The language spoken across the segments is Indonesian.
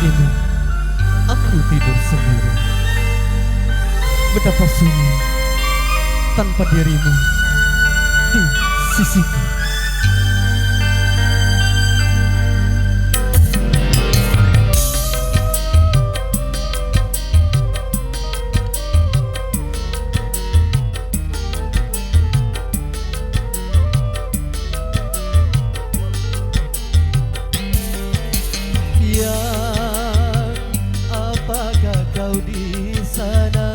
ini aku tidur sendiri. Betapa sunyi tanpa dirimu di sisiku. Apakah kau di sana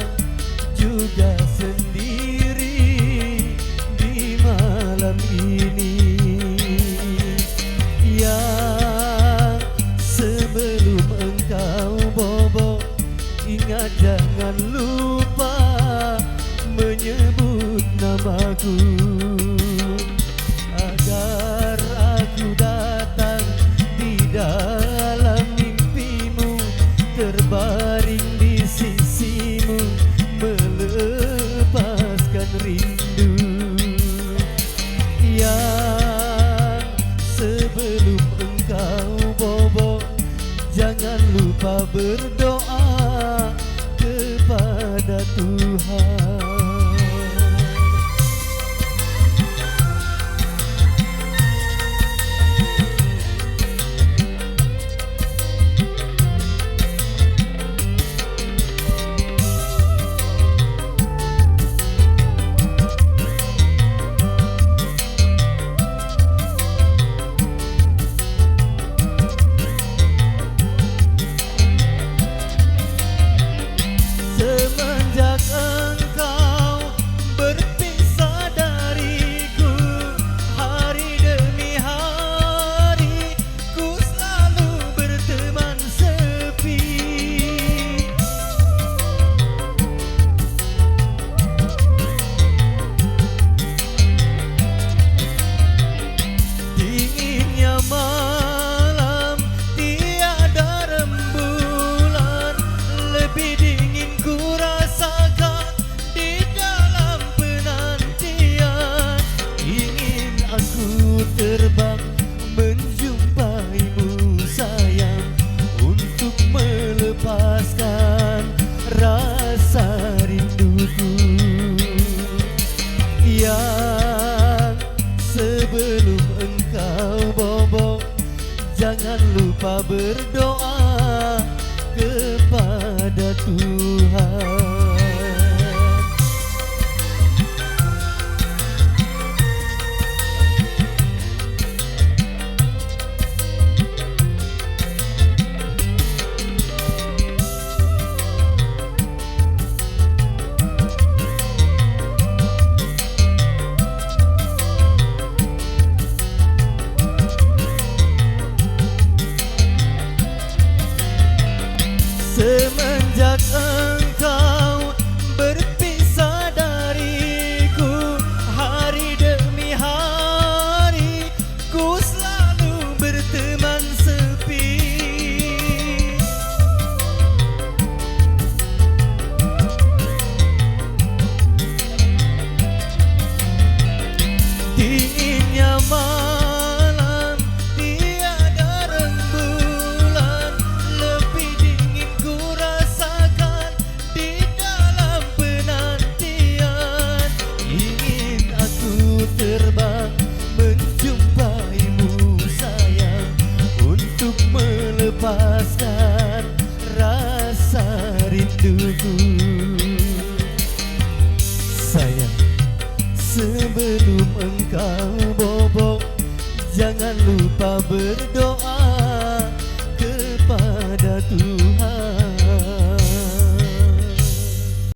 juga sendiri di malam ini? Ya, sebelum engkau bobo, ingat jangan lupa menyebut namaku, agar aku datang di dalam mimpimu, terbaring di sisimu, melepaskan rindu. Yang sebelum engkau bobo, jangan lupa berdoa kepada Tuhan. Semenjak engkau berpisah dariku, hari demi hari ku selalu berteman sepi. Dinginnya malam, tiada rembulan, lebih dingin ku rasakan di dalam penantian. Ingin aku terbang menjumpaimu sayang, untuk melepaskan rasa rinduku. Yang sebelum engkau bobo, jangan lupa berdoa kepada Tuhan. Semenjak engkau berpisah dariku, hari demi hari ku selalu berteman sepi. Dinginnya malam, tiada rembulan, lebih dingin ku rasakan di dalam penantian. Ingin aku terbang menjumpaimu sayang, untuk melepaskan rasa rinduku. Sayang, sebelum engkau bobo, jangan lupa berdoa